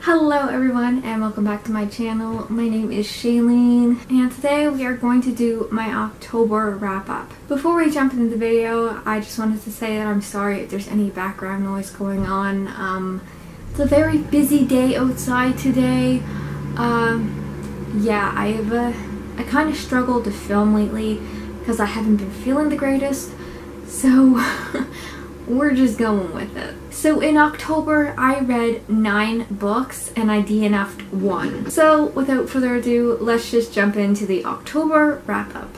Hello everyone and welcome back to my channel. My name is Shaelene and today we are going to do my October wrap up. Before we jump into the video, I just wanted to say that I'm sorry if there's any background noise going on. It's a very busy day outside today. Yeah, I kind of struggled to film lately because I haven't been feeling the greatest, so we're just going with it. So in October, I read 9 books and I DNF'd 1. So without further ado, let's just jump into the October wrap up.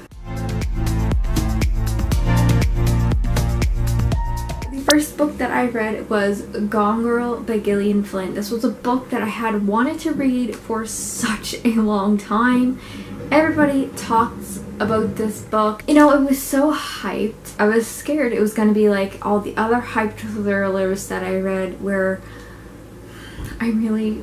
The first book that I read was Gone Girl by Gillian Flynn. This was a book that I had wanted to read for such a long time. Everybody talks about this book. You know, it was so hyped. I was scared it was going to be like all the other hyped thrillers that I read where I really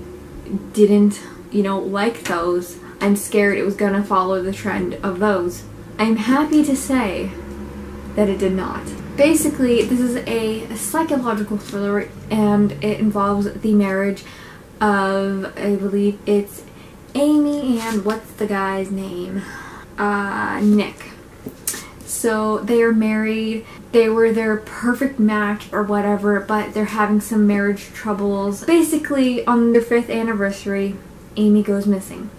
didn't, like those. I'm scared it was going to follow the trend of those. I'm happy to say that it did not. Basically, this is a psychological thriller and it involves the marriage of, I believe it's Amy and what's the guy's name? Nick. So they are married, they were their perfect match or whatever, but they're having some marriage troubles. Basically, on their 5th anniversary, Amy goes missing.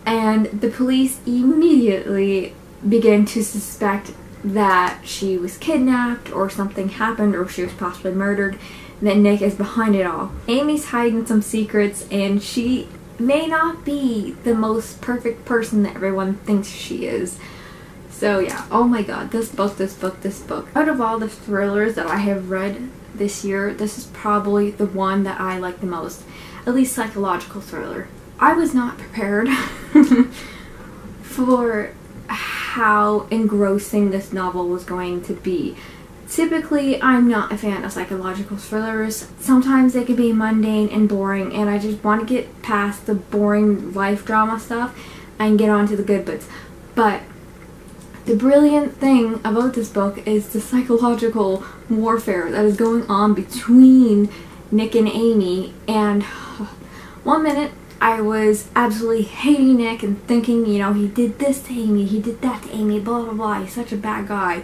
And the police immediately begin to suspect that she was kidnapped or something happened or she was possibly murdered, and that Nick is behind it all. Amy's hiding some secrets and she may not be the most perfect person that everyone thinks she is. So yeah, oh my god, this book. Out of all the thrillers that I have read this year, this is probably the one that I like the most. At least psychological thriller. I was not prepared for how engrossing this novel was going to be. Typically, I'm not a fan of psychological thrillers. Sometimes they can be mundane and boring, and I just want to get past the boring life drama stuff and get on to the good bits. But the brilliant thing about this book is the psychological warfare that is going on between Nick and Amy. And one minute, I was absolutely hating Nick and thinking, he did this to Amy, he did that to Amy, blah blah blah, he's such a bad guy.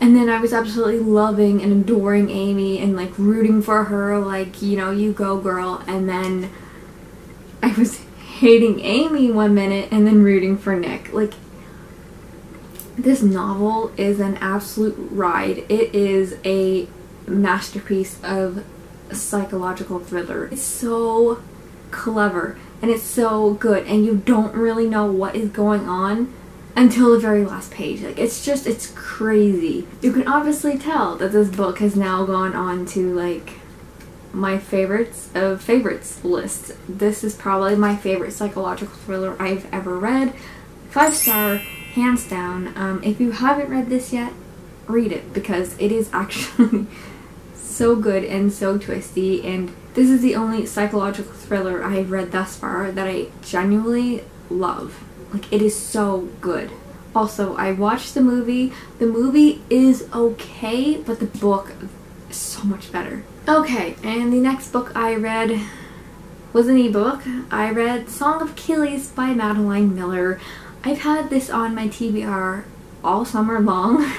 And then I was absolutely loving and adoring Amy and like rooting for her, like, you go girl. And then I was hating Amy one minute and then rooting for Nick. Like, this novel is an absolute ride. It is a masterpiece of a psychological thriller. It's so clever and it's so good and you don't really know what is going on until the very last page. Like, it's crazy. You can obviously tell that this book has now gone on to like my favorites of favorites list. This is probably my favorite psychological thriller I've ever read. 5-star, hands down. If you haven't read this yet, read it because it is actually so good and so twisty, and this is the only psychological thriller I've read thus far that I genuinely love. Like, it is so good. Also, I watched the movie. The movie is okay, but the book is so much better. Okay, and the next book I read was an ebook. I read Song of Achilles by Madeline Miller. I've had this on my TBR all summer long,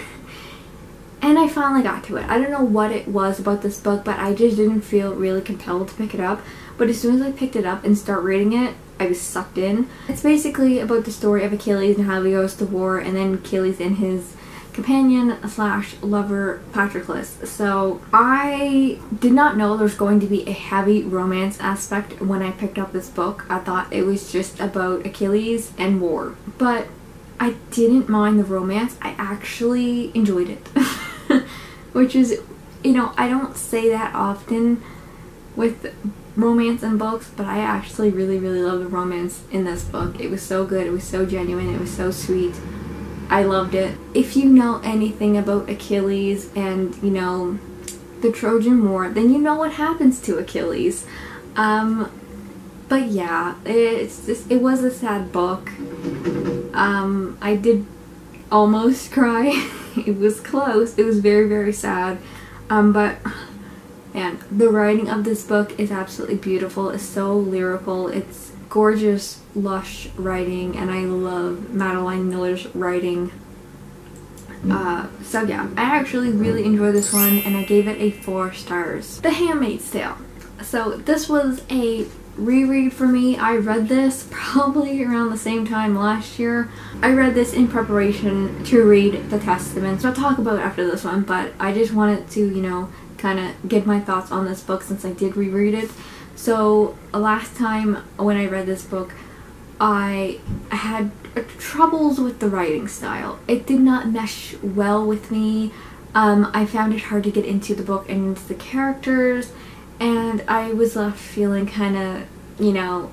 and I finally got to it. I don't know what it was about this book, but I just didn't feel really compelled to pick it up. But as soon as I picked it up and start reading it, I was sucked in. It's basically about the story of Achilles and how he goes to war, and then Achilles and his companion slash lover Patroclus. So I did not know there was going to be a heavy romance aspect when I picked up this book. I thought it was just about Achilles and war. But I didn't mind the romance. I actually enjoyed it. Which is, I don't say that often with romance in books, but I actually really love the romance in this book. It was so good, it was so genuine, it was so sweet. I loved it. If you know anything about Achilles and, the Trojan War, then you know what happens to Achilles. But yeah, it was a sad book. I did almost cry. It was close. It was very sad. But And the writing of this book is absolutely beautiful. It's so lyrical. It's gorgeous, lush writing, and I love Madeline Miller's writing. So yeah, I actually really enjoyed this one, and I gave it a 4 stars. The Handmaid's Tale. So this was a reread for me. I read this probably around the same time last year. I read this in preparation to read the Testaments. I'll talk about it after this one, but I just wanted to, you know, kind of get my thoughts on this book since I did reread it. So last time when I read this book, I had troubles with the writing style. It did not mesh well with me. I found it hard to get into the book and into the characters, and I was left feeling kind of, you know,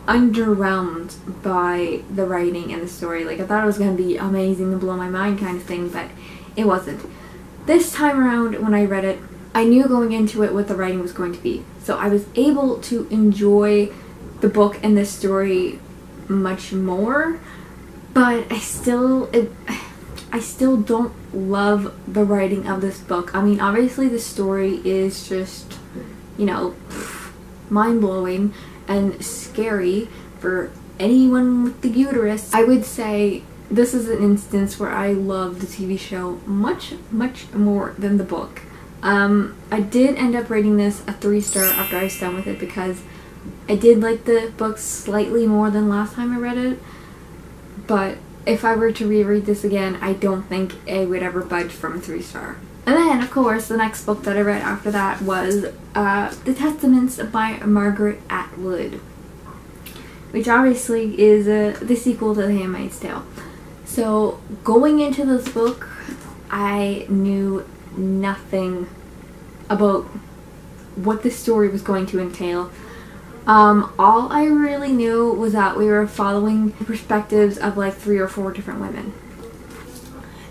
underwhelmed by the writing and the story. Like, I thought it was going to be amazing and blow my mind kind of thing, but it wasn't. This time around, when I read it, I knew going into it what the writing was going to be. So I was able to enjoy the book and the story much more, but I still don't love the writing of this book. I mean, obviously the story is just, you know, mind-blowing and scary for anyone with the uterus. I would say this is an instance where I love the TV show much more than the book. I did end up rating this a 3-star after I was done with it because I did like the book slightly more than last time I read it, but if I were to reread this again, I don't think I would ever budge from a 3-star. And then, of course, the next book that I read after that was The Testaments by Margaret Atwood, which obviously is the sequel to The Handmaid's Tale. So, going into this book, I knew nothing about what the story was going to entail. All I really knew was that we were following the perspectives of like 3 or 4 different women.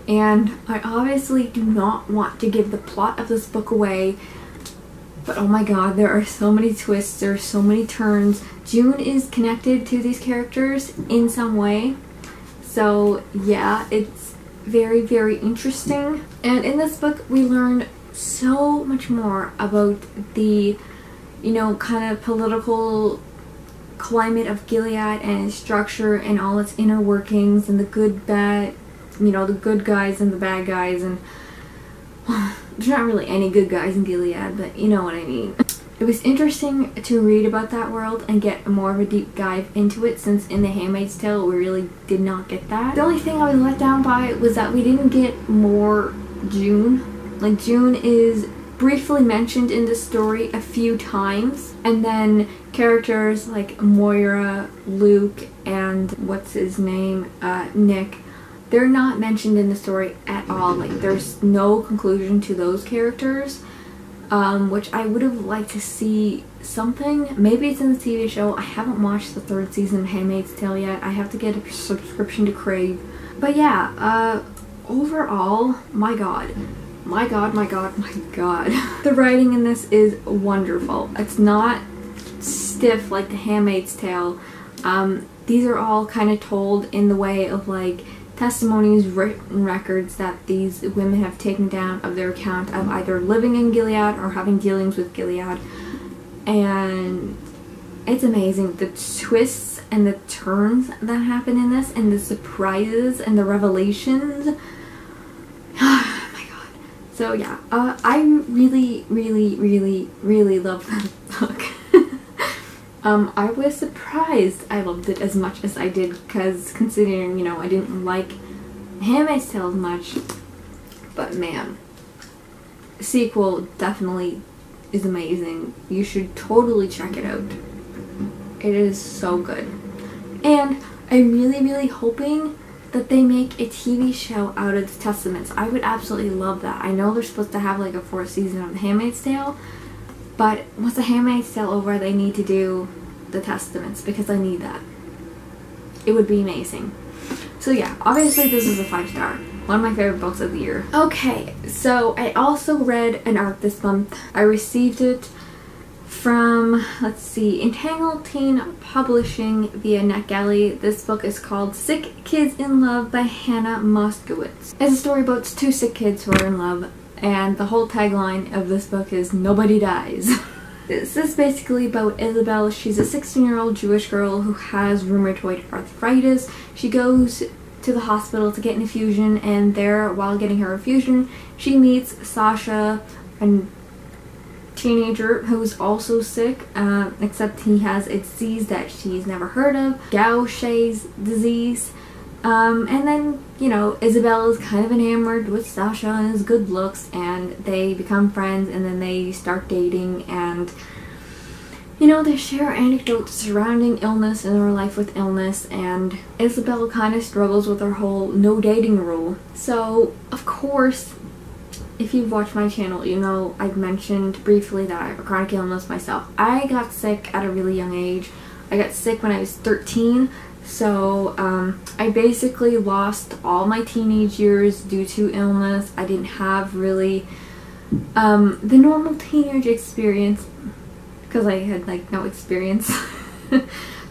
And I obviously do not want to give the plot of this book away, but oh my god, there are so many twists, there are so many turns. June is connected to these characters in some way. So yeah, it's very interesting. And in this book we learned so much more about the, you know, kind of political climate of Gilead and its structure and all its inner workings and the good, bad, you know, the good guys and the bad guys, and there's not really any good guys in Gilead, but you know what I mean. It was interesting to read about that world and get more of a deep dive into it, since in The Handmaid's Tale we really did not get that. The only thing I was let down by was that we didn't get more June. Like, June is briefly mentioned in the story a few times, and then characters like Moira, Luke, and what's his name, Nick, they're not mentioned in the story at all. Like, there's no conclusion to those characters, which I would have liked to see something. Maybe it's in the TV show. I haven't watched the 3rd season of Handmaid's Tale yet. I have to get a subscription to Crave. But yeah, overall, my god. The writing in this is wonderful. It's not stiff like The Handmaid's Tale. These are all kind of told in the way of like testimonies, written records that these women have taken down of their account of either living in Gilead or having dealings with Gilead. And it's amazing. The twists and the turns that happen in this, and the surprises and the revelations. So yeah, I really love that book. I was surprised I loved it as much as I did, because considering, you know, I didn't like Handmaid's Tale as much, but man, the sequel definitely is amazing. You should totally check it out. It is so good. And I'm really hoping that they make a TV show out of the Testaments. I would absolutely love that. I know they're supposed to have like a 4th season of The Handmaid's Tale, but once The Handmaid's Tale over, they need to do the Testaments, because I need that. It would be amazing. So yeah, obviously this is a 5-star. One of my favorite books of the year. Okay, so I also read an ARC this month. I received it from, let's see, Entangled Teen Publishing via NetGalley. This book is called Sick Kids in Love by Hannah Moskowitz. It's a story about 2 sick kids who are in love, and the whole tagline of this book is "Nobody Dies." This is basically about Isabel. She's a 16-year-old Jewish girl who has rheumatoid arthritis. She goes to the hospital to get an infusion, and there, while getting her infusion, she meets Sasha, a teenager who's also sick, except he has a disease that she's never heard of, Gaucher's disease. And then, you know, Isabel is kind of enamored with Sasha and his good looks, and they become friends, and then they start dating, and, you know, they share anecdotes surrounding illness and their life with illness, and Isabel kind of struggles with her whole no dating rule. So, of course, if you've watched my channel, you know I've mentioned briefly that I have a chronic illness myself. I got sick at a really young age. I got sick when I was 13. So I basically lost all my teenage years due to illness. I didn't have really the normal teenage experience because I had like no experience.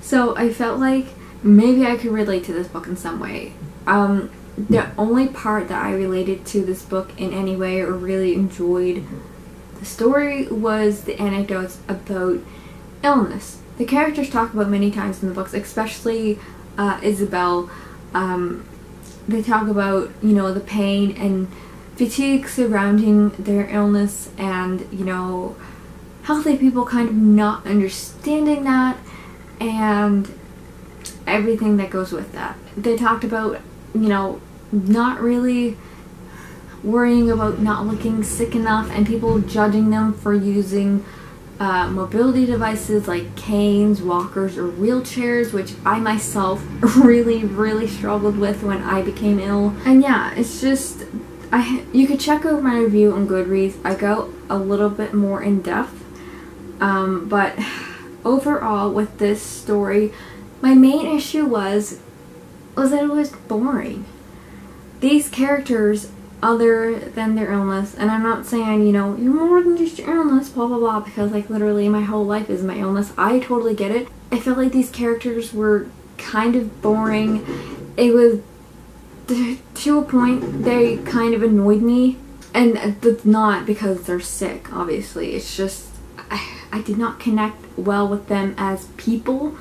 So I felt like maybe I could relate to this book in some way. The only part that I related to this book in any way or really enjoyed the story was the anecdotes about illness. The characters talk about many times in the books, especially Isabel. They talk about, you know, the pain and fatigue surrounding their illness, and, you know, healthy people kind of not understanding that and everything that goes with that. They talked about, you know, not really worrying about not looking sick enough and people judging them for using mobility devices like canes, walkers, or wheelchairs, which I myself really struggled with when I became ill. And yeah, it's just, you could check out my review on Goodreads. I go a little bit more in depth, but overall with this story, my main issue was that it was boring. These characters, other than their illness, and I'm not saying, you know, you're more than just your illness, blah blah blah, because like literally my whole life is my illness. I totally get it. I felt like these characters were kind of boring. It was, to a point, they kind of annoyed me, and it's not because they're sick, obviously. It's just I did not connect well with them as people.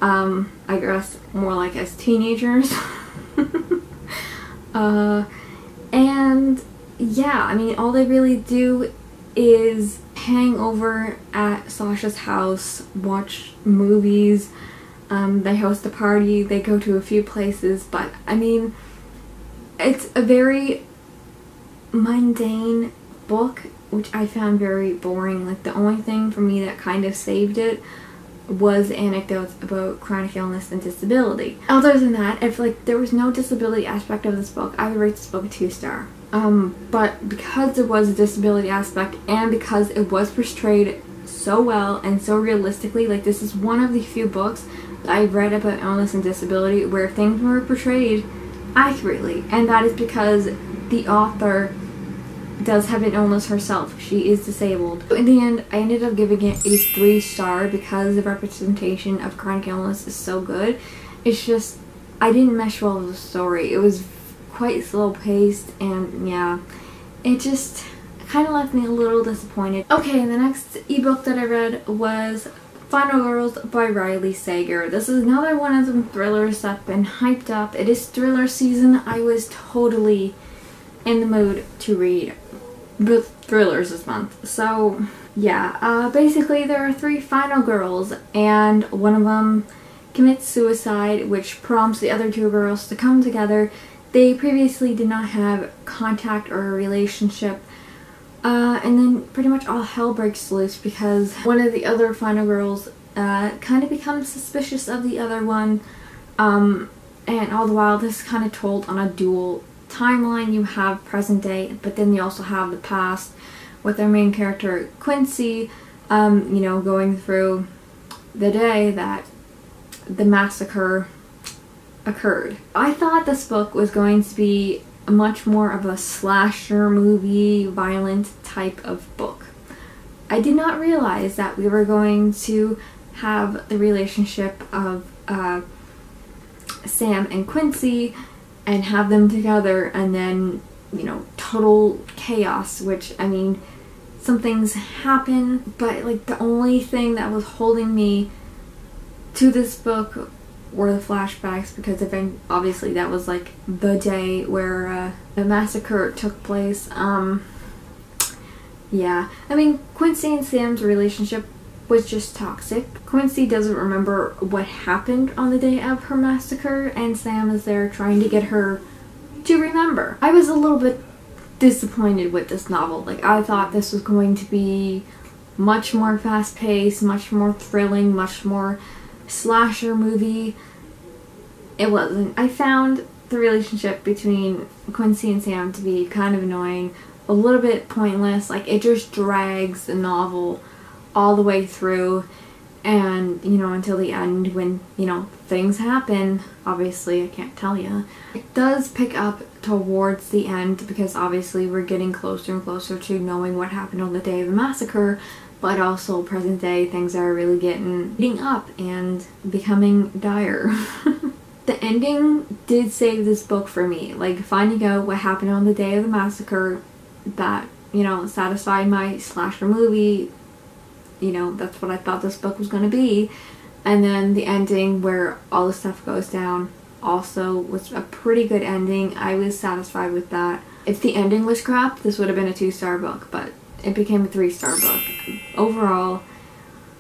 I guess more like as teenagers. And yeah, I mean, all they really do is hang over at Sasha's house, watch movies, they host a party, they go to a few places, but I mean, it's a very mundane book, which I found very boring. Like, the only thing for me that kind of saved it was anecdotes about chronic illness and disability. Other than that, if like there was no disability aspect of this book, I would rate this book a 2-star. But because there was a disability aspect, and because it was portrayed so well and so realistically, like, this is one of the few books that I've read about illness and disability where things were portrayed accurately, and that is because the author does have an illness herself. She is disabled. In the end, I ended up giving it a 3-star because the representation of chronic illness is so good. It's just, I didn't mesh well with the story. It was quite slow paced, and yeah, it just kind of left me a little disappointed. Okay, the next ebook that I read was Final Girls by Riley Sager. This is another one of them thrillers that's been hyped up. It is thriller season. I was totally in the mood to read thrillers this month. So yeah, basically there are 3 final girls, and one of them commits suicide, which prompts the other 2 girls to come together. They previously did not have contact or a relationship, and then pretty much all hell breaks loose because one of the other final girls kind of becomes suspicious of the other one, and all the while this is kind of told on a dual timeline. You have present day, but then you also have the past with our main character Quincy, you know, going through the day that the massacre occurred. I thought this book was going to be much more of a slasher movie, violent type of book. I did not realize that we were going to have the relationship of Sam and Quincy and have them together, and then you know, total chaos, which, I mean, some things happen, but like the only thing that was holding me to this book were the flashbacks, because obviously that was like the day where the massacre took place. Yeah, I mean, Quincy and Sam's relationship was just toxic. Quincy doesn't remember what happened on the day of her massacre, and Sam is there trying to get her to remember. I was a little bit disappointed with this novel. Like, I thought this was going to be much more fast-paced, much more thrilling, much more slasher movie. It wasn't. I found the relationship between Quincy and Sam to be kind of annoying, a little bit pointless. Like, it just drags the novel all the way through, and, you know, until the end when, you know, things happen. Obviously, I can't tell you. It does pick up towards the end, because obviously we're getting closer and closer to knowing what happened on the day of the massacre, but also present day things are really heating up and becoming dire. The ending did save this book for me. Like, finding out what happened on the day of the massacre, that, you know, satisfied my slasher movie. You know, that's what I thought this book was going to be. And then the ending where all the stuff goes down also was a pretty good ending. I was satisfied with that. If the ending was crap, this would have been a 2-star book, but it became a 3-star book. Overall,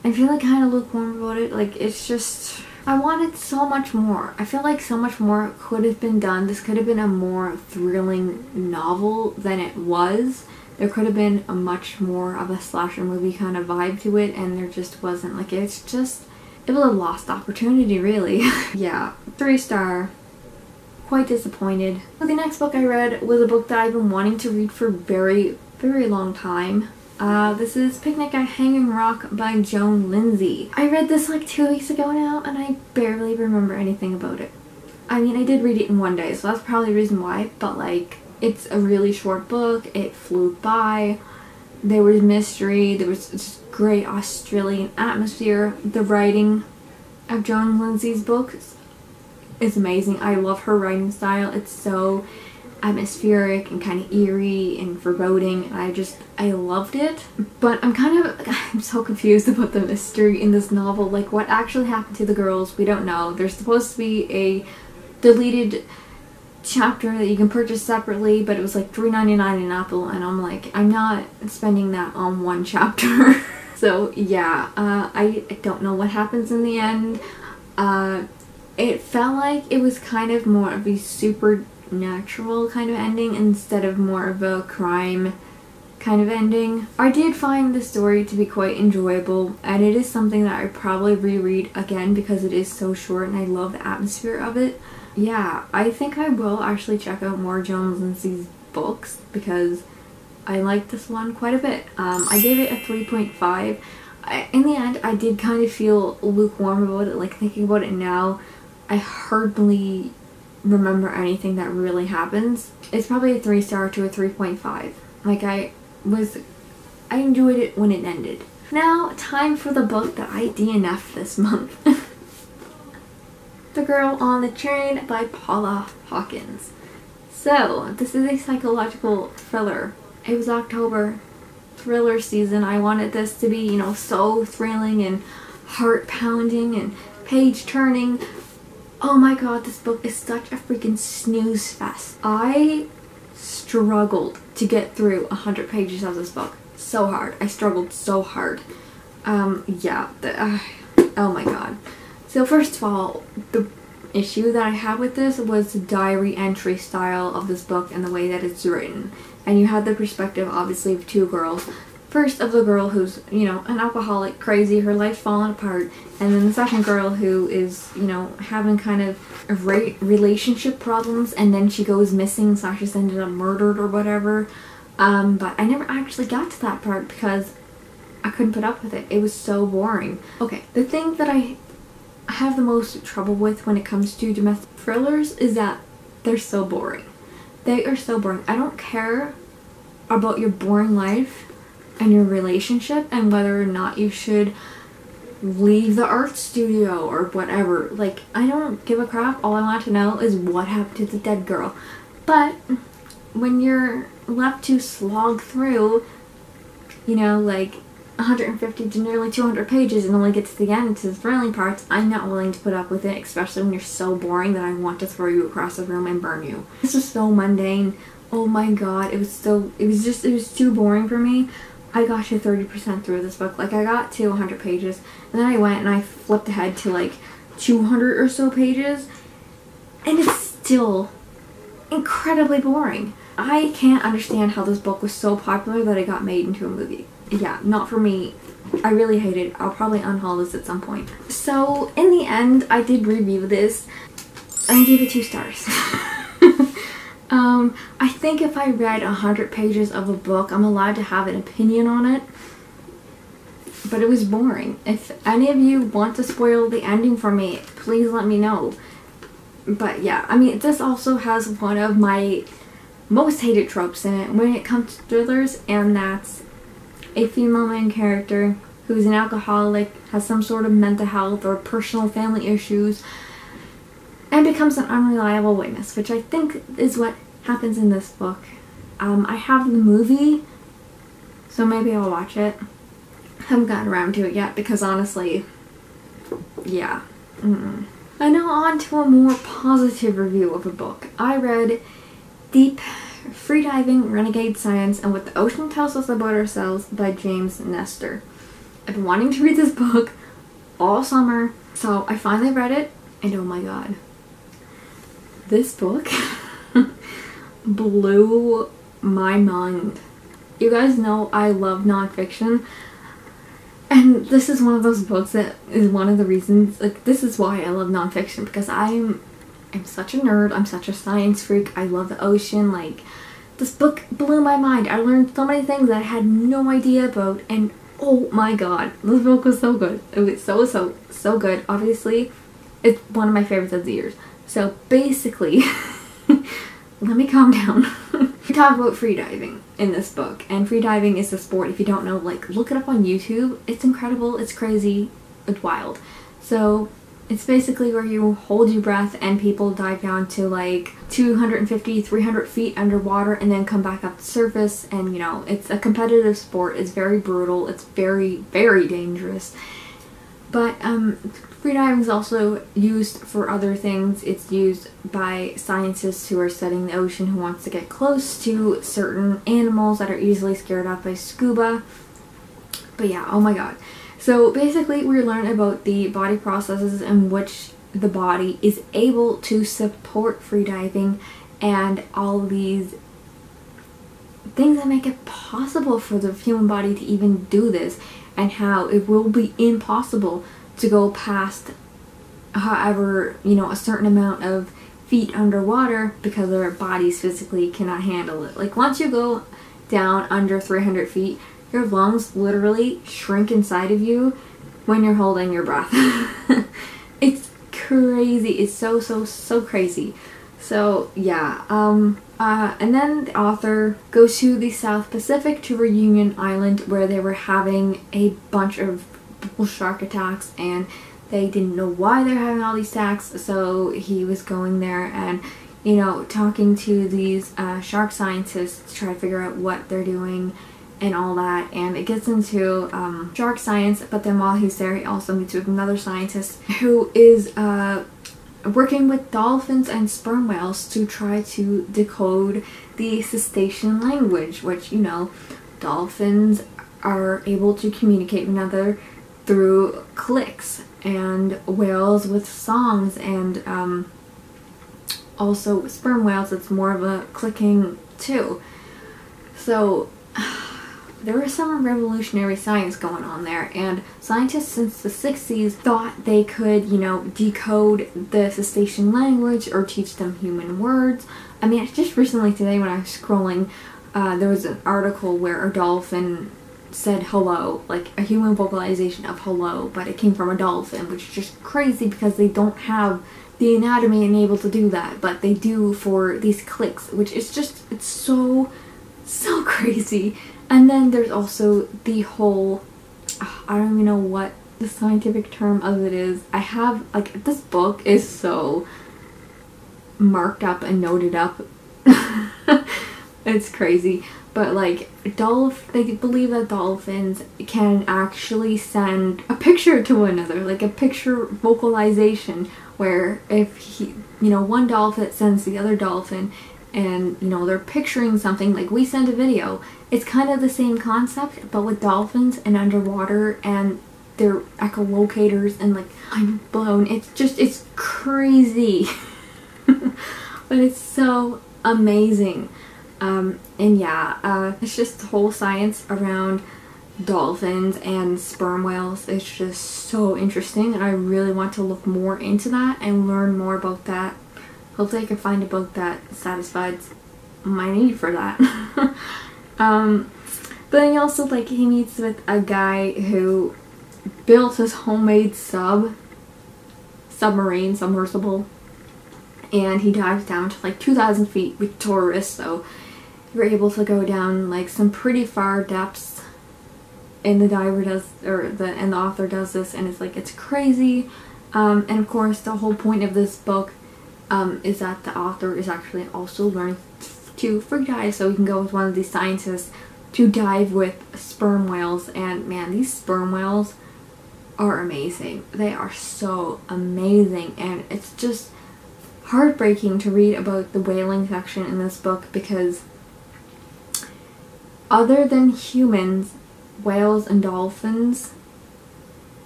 I feel like kind of lukewarm about it. Like, it's just, I wanted so much more. I feel like so much more could have been done. This could have been a more thrilling novel than it was. There could have been a much more of a slasher movie kind of vibe to it, and there just wasn't. Like, it's just, it was a lost opportunity, really. Yeah, 3-star. Quite disappointed. So the next book I read was a book that I've been wanting to read for a very, very long time. This is Picnic at Hanging Rock by Joan Lindsey. I read this like 2 weeks ago now, and I barely remember anything about it. I mean, I did read it in one day, so that's probably the reason why, but like, it's a really short book. It flew by. There was mystery. There was just great Australian atmosphere. The writing of Joan Lindsey's books is amazing. I love her writing style. It's so atmospheric and kind of eerie and foreboding. I loved it. But I'm so confused about the mystery in this novel. Like, what actually happened to the girls, we don't know. There's supposed to be a deleted chapter that you can purchase separately, but it was like $3.99 in Apple, and I'm like, I'm not spending that on one chapter. So yeah, I don't know what happens in the end. It felt like it was kind of more of a supernatural kind of ending instead of more of a crime kind of ending. I did find the story to be quite enjoyable, and it is something that I probably reread again because it is so short and I love the atmosphere of it. Yeah, I think I will actually check out more Joan Lindsey's books because I like this one quite a bit. I gave it a 3.5. In the end, I did kind of feel lukewarm about it. Like, thinking about it now, I hardly remember anything that really happens. It's probably a 3-star to a 3.5. Like, I enjoyed it when it ended. Now, time for the book that I DNF'd this month. The Girl on the Train by Paula Hawkins. So, this is a psychological thriller. It was October, thriller season. I wanted this to be, you know, so thrilling and heart-pounding and page-turning. Oh my god, this book is such a freaking snooze fest. I struggled to get through 100 pages of this book. So hard. I struggled so hard. Yeah. Oh my god. So first of all, the issue that I had with this was the diary entry style of this book and the way that it's written. And you had the perspective, obviously, of two girls. First, of the girl who's, you know, an alcoholic, crazy, her life's falling apart. And then the second girl who is, you know, having kind of relationship problems, and then she goes missing, / is ended up murdered or whatever. But I never actually got to that part because I couldn't put up with it. It was so boring. Okay, the thing that I have the most trouble with when it comes to domestic thrillers is that they're so boring. They are so boring. I don't care about your boring life and your relationship and whether or not you should leave the art studio or whatever. Like, I don't give a crap. All I want to know is what happened to the dead girl. But when you're left to slog through, you know, like 150 to nearly 200 pages and only get to the end, to the thrilling parts, I'm not willing to put up with it, especially when you're so boring that I want to throw you across the room and burn you. This is so mundane. Oh my god, it was too boring for me. I got to 30% through this book. Like, I got to 100 pages, and then I went and I flipped ahead to like 200 or so pages, and it's still incredibly boring. I can't understand how this book was so popular that it got made into a movie. Yeah, not for me. I really hate it. I'll probably unhaul this at some point. So, in the end, I did review this. I gave it 2 stars. I think if I read 100 pages of a book, I'm allowed to have an opinion on it. But it was boring. If any of you want to spoil the ending for me, please let me know. But yeah, I mean, this also has one of my most hated tropes in it when it comes to thrillers, and that's a female main character who's an alcoholic, has some sort of mental health or personal family issues, and becomes an unreliable witness, which I think is what happens in this book. I have the movie, so maybe I'll watch it. Haven't gotten around to it yet because honestly, yeah. And now on to a more positive review of a book. I read Deep Freediving, Renegade Science, and What the Ocean Tells Us About Ourselves by James Nestor. I've been wanting to read this book all summer, so I finally read it, and oh my god. This book blew my mind. You guys know I love nonfiction, and this is one of those books that is one of the reasons, like, this is why I love nonfiction, because I'm such a nerd, I'm such a science freak, I love the ocean. Like, this book blew my mind. I learned so many things that I had no idea about, and oh my god, this book was so good. It was so good. Obviously, it's one of my favorites of the years. So basically, let me calm down. We talk about freediving in this book, and freediving is a sport. If you don't know, like, look it up on YouTube. It's incredible, it's crazy, it's wild. So it's basically where you hold your breath and people dive down to like 250, 300 feet underwater and then come back up the surface, and you know, it's a competitive sport. It's very brutal, it's very, very dangerous. But freediving is also used for other things. It's used by scientists who are studying the ocean, who wants to get close to certain animals that are easily scared off by scuba. But yeah, oh my god. So basically we learn about the body processes in which the body is able to support freediving, and all these things that make it possible for the human body to even do this, and how it will be impossible to go past, however, you know, a certain amount of feet underwater because our bodies physically cannot handle it. Like, once you go down under 300 feet, your lungs literally shrink inside of you when you're holding your breath. It's crazy. It's so crazy. So yeah, and then the author goes to the South Pacific, to Reunion Island, where they were having a bunch of bull shark attacks, and they didn't know why they're having all these attacks. So he was going there and, you know, talking to these shark scientists to try to figure out what they're doing and all that. And it gets into shark science, but then while he's there, he also meets with another scientist who is working with dolphins and sperm whales to try to decode the cetacean language, which, you know, dolphins are able to communicate with one another through clicks, and whales with songs, and also sperm whales, it's more of a clicking too. So there was some revolutionary science going on there, and scientists since the 60s thought they could, you know, decode the cetacean language or teach them human words. I mean, just recently today when I was scrolling, there was an article where a dolphin said hello, like a human vocalization of hello, but it came from a dolphin, which is just crazy because they don't have the anatomy and able to do that, but they do for these clicks, which is just, it's so crazy. And then there's also the whole, I don't even know what the scientific term of it is. I have, like, this book is so marked up and noted up. It's crazy. But like, they believe that dolphins can actually send a picture to another, like a picture vocalization, where if one dolphin sends the other dolphin and they're picturing something, like we send a video, it's kind of the same concept, but with dolphins and underwater, and they're echolocators, and like, I'm blown. It's crazy. But it's so amazing. And yeah, it's just the whole science around dolphins and sperm whales. It's just so interesting, and I really want to look more into that and learn more about that. Hopefully I can find a book that satisfies my need for that. But then he also, like, he meets with a guy who built his homemade submersible, and he dives down to like 2,000 feet with tourists, so you're able to go down like some pretty far depths, and the author does this, and it's crazy. And of course the whole point of this book is that the author is actually also learning to freedive, so he can go with one of these scientists to dive with sperm whales. And man, these sperm whales are amazing. They are so amazing, and it's just heartbreaking to read about the whaling section in this book, because other than humans, whales and dolphins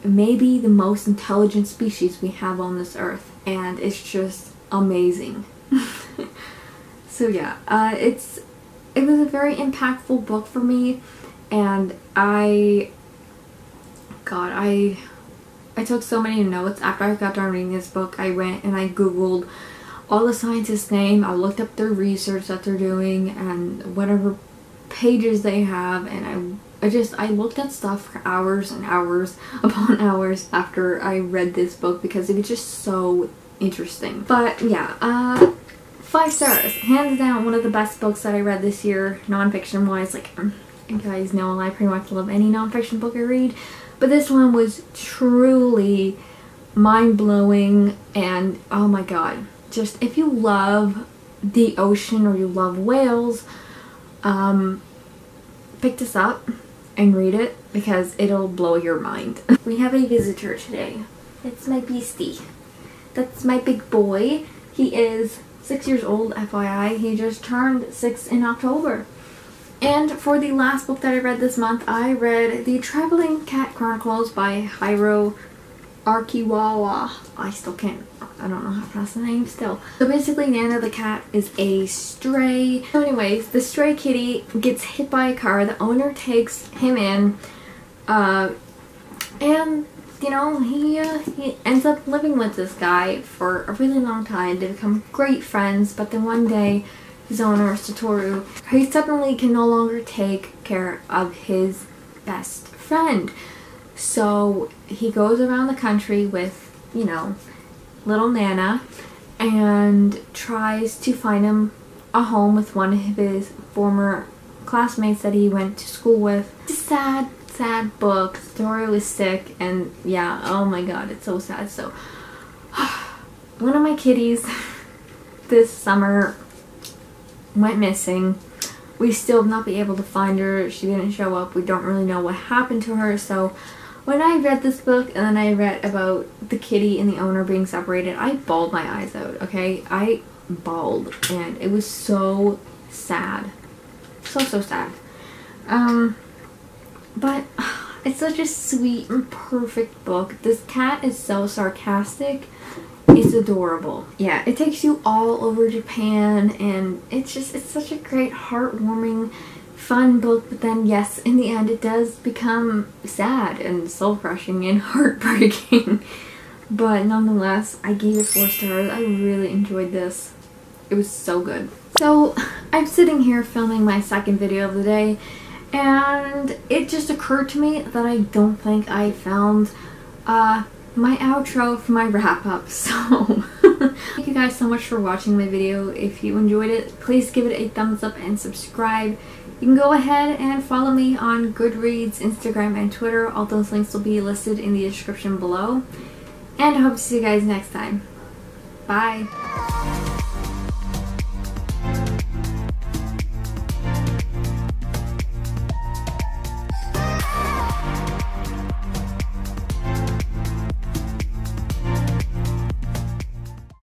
may be the most intelligent species we have on this earth, and it's just amazing. So yeah, it was a very impactful book for me, and I took so many notes. After I got done reading this book, I went and I googled all the scientists' name. I looked up their research that they're doing and whatever pages they have, and I looked at stuff for hours and hours upon hours after I read this book, because it was just so interesting. But yeah, 5 stars. Hands down, one of the best books that I read this year, non-fiction wise. Like, you guys know I pretty much love any non-fiction book I read, but this one was truly mind-blowing, and oh my god. Just, if you love the ocean or you love whales, pick this up and read it, because it'll blow your mind. We have a visitor today. It's my beastie. That's my big boy. He is 6 years old, FYI. He just turned 6 in October. And for the last book that I read this month, I read the Traveling Cat Chronicles by Hiro, Arkiawa. I don't know how to pronounce the name still. So basically, Nana the cat is a stray. So anyways, the stray kitty gets hit by a car. The owner takes him in, and he ends up living with this guy for a really long time. They become great friends, but then one day, his owner, Satoru, he suddenly can no longer take care of his best friend. So he goes around the country with, little Nana, and tries to find him a home with one of his former classmates that he went to school with. It's a sad book. Satoru was sick, and yeah, oh my god, it's so sad. So one of my kitties this summer went missing. We still have not been able to find her. She didn't show up. We don't really know what happened to her. So when I read this book, and then I read about the kitty and the owner being separated, I bawled my eyes out, okay? I bawled, and it was so sad. So sad. But it's such a sweet and perfect book. This cat is so sarcastic. It's adorable. Yeah, it takes you all over Japan, and it's such a great, heartwarming, fun book. But then, yes, in the end, it does become sad and soul-crushing and heartbreaking. But nonetheless, I gave it 4 stars. I really enjoyed this. It was so good. So, I'm sitting here filming my second video of the day, and it just occurred to me that I don't think I filmed my outro for my wrap-up. So thank you guys so much for watching my video. If you enjoyed it, please give it a thumbs up and subscribe. You can go ahead and follow me on Goodreads, Instagram, and Twitter. All those links will be listed in the description below. And I hope to see you guys next time. Bye!